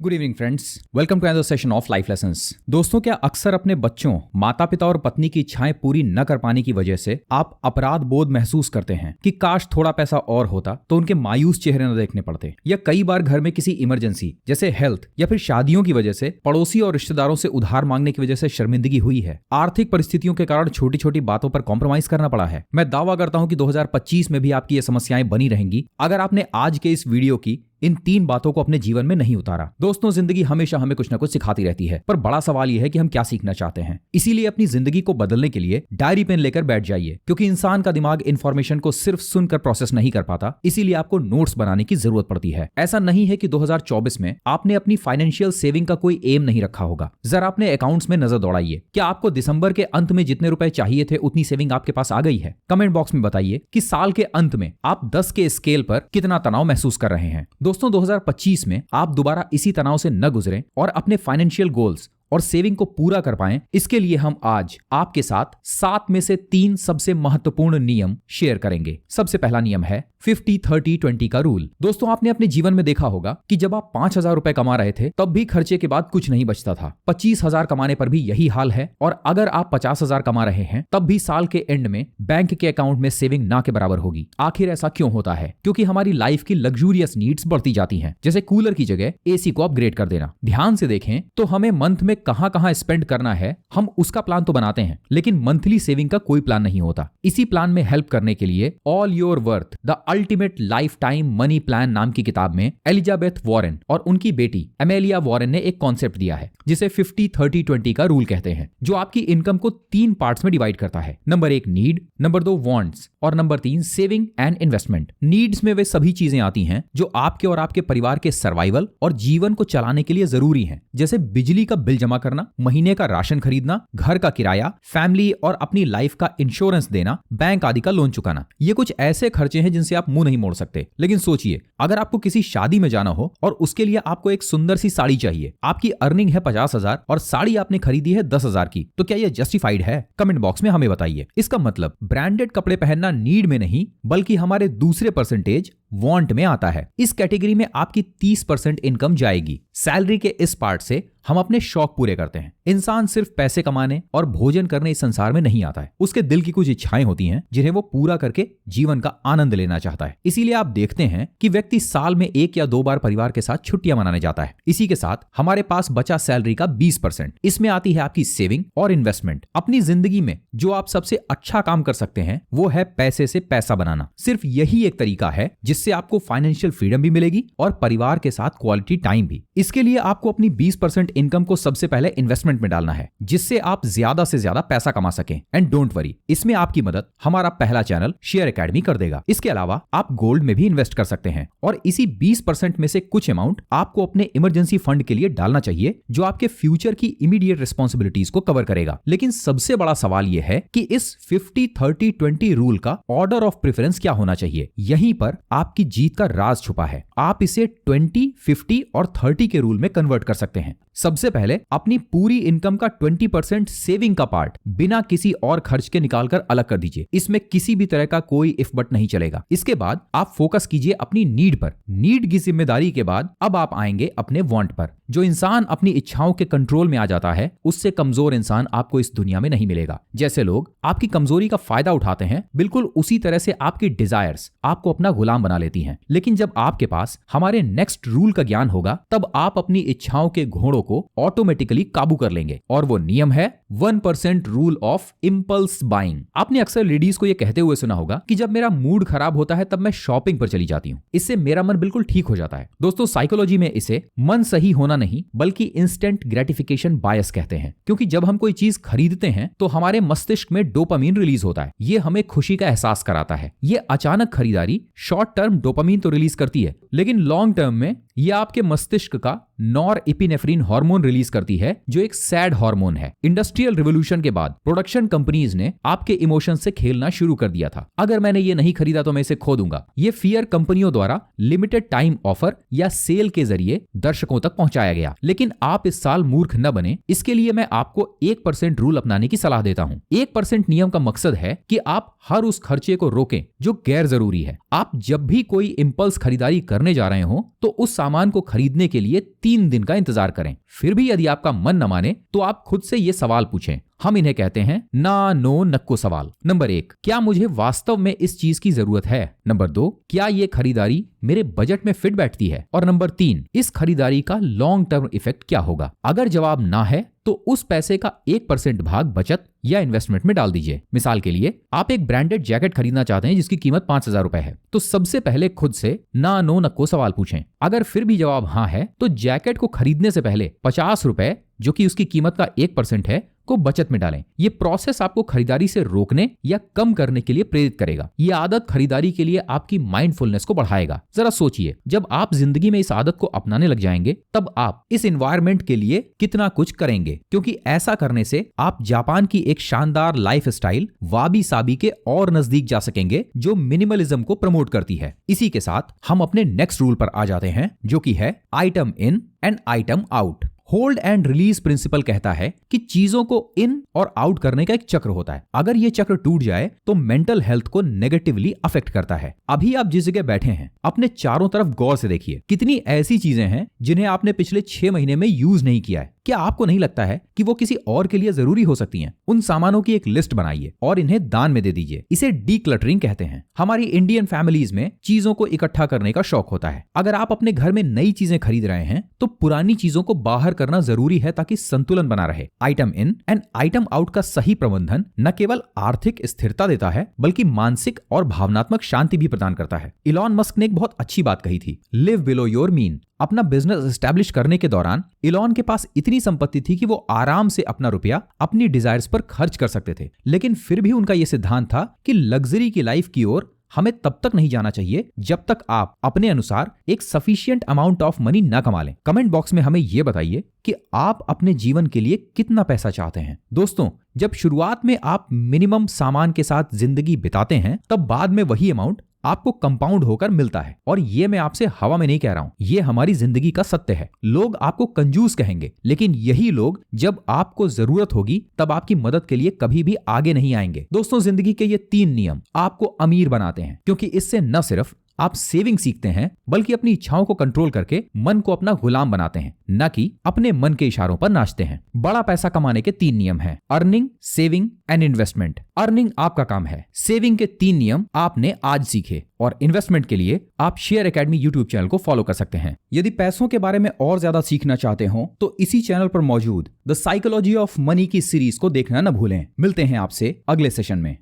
Good evening friends, welcome to another session of life lessons. दोस्तों, क्या अक्सर अपने बच्चों, माता पिता और पत्नी की इच्छाएं पूरी न कर पाने की वजह से आप अपराध बोध महसूस करते हैं कि काश थोड़ा पैसा और होता तो उनके मायूस चेहरे न देखने पड़ते? या कई बार घर में किसी इमरजेंसी जैसे हेल्थ या फिर शादियों की वजह से पड़ोसी और रिश्तेदारों से उधार मांगने की वजह से शर्मिंदगी हुई है? आर्थिक परिस्थितियों के कारण छोटी छोटी बातों पर कॉम्प्रोमाइज करना पड़ा है? मैं दावा करता हूं कि 2025 में भी आपकी ये समस्याएं बनी रहेंगी अगर आपने आज के इस वीडियो की इन 3 बातों को अपने जीवन में नहीं उतारा। दोस्तों, जिंदगी हमेशा हमें कुछ ना कुछ सिखाती रहती है, पर बड़ा सवाल यह है कि हम क्या सीखना चाहते हैं। इसीलिए अपनी जिंदगी को बदलने के लिए डायरी पेन लेकर बैठ जाइए, क्योंकि इंसान का दिमाग इंफॉर्मेशन को सिर्फ सुनकर प्रोसेस नहीं कर पाता। इसीलिए आपको नोट्स बनाने की जरूरत पड़ती है। ऐसा नहीं है कि 2024 में आपने अपनी फाइनेंशियल सेविंग का कोई एम नहीं रखा होगा। जरा अपने अकाउंट्स में नजर दौड़ाइए। क्या आपको दिसंबर के अंत में जितने रुपए चाहिए थे उतनी सेविंग आपके पास आ गई है? कमेंट बॉक्स में बताइए कि साल के अंत में आप 10 के स्केल पर कितना तनाव महसूस कर रहे हैं। दोस्तों, 2025 में आप दोबारा इसी तनाव से न गुजरें और अपने फाइनेंशियल गोल्स और सेविंग को पूरा कर पाएं, इसके लिए हम आज आपके साथ 7 में से 3 सबसे महत्वपूर्ण नियम शेयर करेंगे। सबसे पहला नियम है 50-30-20 का रूल। दोस्तों, आपने अपने जीवन में देखा होगा कि जब आप 5,000 रुपए कमा रहे थे तब भी खर्चे के बाद कुछ नहीं बचता था। 25,000 कमाने पर भी यही हाल है, और अगर आप 50,000 कमा रहे हैं तब भी साल के एंड में बैंक के अकाउंट में सेविंग ना के बराबर होगी। आखिर ऐसा क्यों होता है? क्योंकि हमारी लाइफ की लग्जूरियस नीड्स बढ़ती जाती हैं, जैसे कूलर की जगह एसी को अपग्रेड कर देना। ध्यान से देखें तो हमें मंथ में कहां कहां स्पेंड करना है, हम उसका प्लान तो बनाते हैं, लेकिन मंथली सेविंग का कोई प्लान नहीं होता। इसी प्लान में हेल्प करने के लिए all your worth the ultimate life time money plan नाम की किताब में एलिजाबेथ वॉरेन और उनकी बेटी एमेलिया वॉरेन ने एक कॉन्सेप्ट दिया है जिसे 50-30-20 का रूल कहते हैं, जो आपकी इनकम को 3 पार्ट्स में डिवाइड करता है। नंबर 1 नीड, नंबर 2 वांट्स और number 3 saving and investment. Needs में वे सभी चीजें आती हैं जो आपके और आपके परिवार के सर्वाइवल और जीवन को चलाने के लिए जरूरी हैं, जैसे बिजली का बिल जमा करना, महीने का राशन खरीदना, घर का किराया, फैमिली और अपनी लाइफ का इंश्योरेंस देना, बैंक आदि का लोन चुकाना। ये कुछ ऐसे खर्चे हैं जिनसे आप मुंह नहीं मोड़ सकते। लेकिन सोचिए, अगर आपको किसी शादी में जाना हो और उसके लिए आपको एक सुंदर सी साड़ी चाहिए, आपकी अर्निंग है 50,000 और साड़ी आपने खरीदी है 10,000 की, तो क्या यह जस्टिफाइड है? कमेंट बॉक्स में हमें बताइए। इसका मतलब ब्रांडेड कपड़े पहनना नीड में नहीं बल्कि हमारे दूसरे परसेंटेज वांट में आता है। इस कैटेगरी में आपकी 30% इनकम जाएगी। सैलरी के इस पार्ट से हम अपने शौक पूरे करते हैं। इंसान सिर्फ पैसे कमाने और भोजन करने इस संसार में नहीं आता है, उसके दिल की कुछ इच्छाएं होती हैं जिन्हें वो पूरा करके जीवन का आनंद लेना चाहता है। इसीलिए आप देखते हैं कि व्यक्ति साल में 1 या 2 बार परिवार के साथ छुट्टियां मनाने जाता है। इसी के साथ हमारे पास बचा सैलरी का 20%, इसमें आती है आपकी सेविंग और इन्वेस्टमेंट। अपनी जिंदगी में जो आप सबसे अच्छा काम कर सकते हैं वो है पैसे से पैसा बनाना। सिर्फ यही एक तरीका है जिससे आपको फाइनेंशियल फ्रीडम भी मिलेगी और परिवार के साथ क्वालिटी टाइम भी। इसके लिए आपको अपनी 20% इनकम को सबसे पहले इन्वेस्टमेंट में डालना है, जिससे आप ज्यादा से ज्यादा पैसा कमा सकें। एंड डोंट वरी, इसमें आपकी मदद हमारा पहला चैनल शेयर एकेडमी कर देगा। इसके अलावा आप गोल्ड में भी इन्वेस्ट कर सकते हैं, और इसी 20% में से कुछ अमाउंट आपको अपने इमरजेंसी फंड के लिए डालना चाहिए, जो आपके फ्यूचर की इमीडिएट रिस्पॉन्सिबिलिटीज को कवर करेगा। लेकिन सबसे बड़ा सवाल यह है कि इस 50-30-20 रूल का ऑर्डर ऑफ प्रेफरेंस क्या होना चाहिए? यहीं पर आपकी जीत का राज छुपा है। आप इसे 20, 50 और 30 के रूल में कन्वर्ट कर सकते हैं। सबसे पहले अपनी पूरी इनकम का 20% सेविंग का पार्ट बिना किसी और खर्च के निकालकर अलग कर दीजिए। इसमें किसी भी तरह का कोई इफ बट नहीं चलेगा। इसके बाद आप फोकस कीजिए अपनी नीड पर। नीड की जिम्मेदारी के बाद अब आप आएंगे अपने वांट पर। जो इंसान अपनी इच्छाओं के कंट्रोल में आ जाता है, उससे कमजोर इंसान आपको इस दुनिया में नहीं मिलेगा। जैसे लोग आपकी कमजोरी का फायदा उठाते हैं, बिल्कुल उसी तरह से आपकी डिजायर्स आपको अपना गुलाम बना लेती हैं। लेकिन जब आपके पास हमारे नेक्स्ट रूल का ज्ञान होगा, तब आप अपनी इच्छाओं के घोड़ों को ऑटोमेटिकली काबू कर लेंगे। और वो नियम है 1% रूल ऑफ इंपल्स बाइंग। आपने अक्सर लेडीज को यह कहते हुए सुना होगा कि जब मेरा मूड खराब होता है तब मैं शॉपिंग पर चली जाती हूँ, इससे मेरा मन बिल्कुल ठीक हो जाता है। दोस्तों, साइकोलॉजी में इसे मन सही होना नहीं बल्कि इंस्टेंट ग्रेटिफिकेशन बायस कहते हैं, क्योंकि जब हम कोई चीज खरीदते हैं तो हमारे मस्तिष्क में डोपामीन रिलीज होता है। ये हमें खुशी का एहसास कराता है। ये अचानक खरीदारी शॉर्ट टर्म डोपामीन तो रिलीज करती है, लेकिन लॉन्ग टर्म में यह आपके मस्तिष्क का नॉर एपिनेफ्रिन हार्मोन रिलीज करती है, जो एक सैड हार्मोन है। इंडस्ट्रियल इंडस्ट्रियल रिवोल्यूशन के बाद प्रोडक्शन कंपनीज ने आपके इमोशन से खेलना शुरू कर दिया था। अगर मैंने ये नहीं खरीदा तो मैं इसे खो दूंगा। ये फियर कंपनियों द्वारा लिमिटेड टाइम ऑफर या सेल के जरिए दर्शकों तक पहुंचाया गया। लेकिन आप इस साल मूर्ख न बने, इसके लिए मैं आपको 1% रूल अपनाने की सलाह देता हूं। 1% नियम का मकसद है कि आप हर उस खर्चे को रोकें जो गैर जरूरी है। आप जब भी कोई इंपल्स खरीदारी करने जा रहे हो तो उस सामान को खरीदने के लिए 3 दिन का इंतजार करें। फिर भी यदि आपका मन न माने तो आप खुद से ये सवाल पूछें। हम इन्हें कहते हैं ना नो नक्को सवाल। नंबर 1, क्या मुझे वास्तव में इस चीज की जरूरत है? नंबर 2, क्या ये खरीदारी मेरे बजट में फिट बैठती है? और नंबर 3, इस खरीदारी का लॉन्ग टर्म इफेक्ट क्या होगा? अगर जवाब ना है तो उस पैसे का 1% भाग बचत या इन्वेस्टमेंट में डाल दीजिए। मिसाल के लिए, आप एक ब्रांडेड जैकेट खरीदना चाहते हैं जिसकी कीमत 5,000 रुपए है, तो सबसे पहले खुद से ना नो नक्को सवाल पूछें। अगर फिर भी जवाब हाँ है तो जैकेट को खरीदने से पहले 50 रुपए, जो कि उसकी कीमत का 1% है, को बचत में डालें। ये प्रोसेस आपको खरीदारी से रोकने या कम करने के लिए प्रेरित करेगा। ये आदत खरीदारी के लिए आपकी माइंडफुलनेस को बढ़ाएगा। जरा सोचिए, जब आप जिंदगी में इस आदत को अपनाने लग जाएंगे तब आप इस एनवायरनमेंट के लिए कितना कुछ करेंगे, क्योंकि ऐसा करने से आप जापान की एक शानदार लाइफ स्टाइल वाबी साबी के और नजदीक जा सकेंगे, जो मिनिमलिज्म को प्रमोट करती है। इसी के साथ हम अपने नेक्स्ट रूल पर आ जाते हैं, जो कि है item in and item out. Hold and release principle कहता है कि चीजों को इन और आउट करने का एक चक्र होता है। अगर ये चक्र टूट जाए तो मेंटल हेल्थ को नेगेटिवली अफेक्ट करता है। अभी आप जिस जगह बैठे हैं अपने चारों तरफ गौर से देखिए, कितनी ऐसी चीजें हैं जिन्हें आपने पिछले 6 महीने में यूज नहीं किया है। क्या आपको नहीं लगता है कि वो किसी और के लिए जरूरी हो सकती हैं? उन सामानों की एक लिस्ट बनाइए और इन्हें दान में दे दीजिए। इसे डीक्लटरिंग कहते हैं। हमारी इंडियन फैमिलीज में चीजों को इकट्ठा करने का शौक होता है। अगर आप अपने घर में नई चीजें खरीद रहे हैं तो पुरानी चीजों को बाहर करना जरूरी है ताकि संतुलन बना रहे। Item in and item out का सही प्रबंधन न केवल आर्थिक स्थिरता देता है बल्कि मानसिक और भावनात्मक शांति भी प्रदान करता है। इलॉन मस्क ने एक बहुत अच्छी बात कही थी, लिव बिलो योर मीन। अपना बिजनेस एस्टैब्लिश करने के दौरान इलॉन के पास इतनी संपत्ति थी कि वो आराम से अपना रुपया अपनी डिजायर्स पर खर्च कर सकते थे, लेकिन फिर भी उनका यह सिद्धांत था कि लग्जरी की लाइफ की ओर हमें तब तक नहीं जाना चाहिए जब तक आप अपने अनुसार एक सफिशिएंट अमाउंट ऑफ मनी ना कमा लें। कमेंट बॉक्स में हमें यह बताइए कि आप अपने जीवन के लिए कितना पैसा चाहते हैं। दोस्तों, जब शुरुआत में आप मिनिमम सामान के साथ जिंदगी बिताते हैं तब बाद में वही अमाउंट आपको कंपाउंड होकर मिलता है। और ये मैं आपसे हवा में नहीं कह रहा हूं, ये हमारी जिंदगी का सत्य है। लोग आपको कंजूस कहेंगे, लेकिन यही लोग जब आपको जरूरत होगी तब आपकी मदद के लिए कभी भी आगे नहीं आएंगे। दोस्तों, जिंदगी के ये 3 नियम आपको अमीर बनाते हैं, क्योंकि इससे न सिर्फ आप सेविंग सीखते हैं बल्कि अपनी इच्छाओं को कंट्रोल करके मन को अपना गुलाम बनाते हैं, न कि अपने मन के इशारों पर नाचते हैं। बड़ा पैसा कमाने के 3 नियम हैं, earning, saving and investment. Earning आपका काम है। सेविंग के 3 नियम आपने आज सीखे, और इन्वेस्टमेंट के लिए आप शेयर एकेडमी यूट्यूब चैनल को फॉलो कर सकते हैं। यदि पैसों के बारे में और ज्यादा सीखना चाहते हो तो इसी चैनल पर मौजूद द साइकोलॉजी ऑफ मनी की सीरीज को देखना न भूलें। मिलते हैं आपसे अगले सेशन में।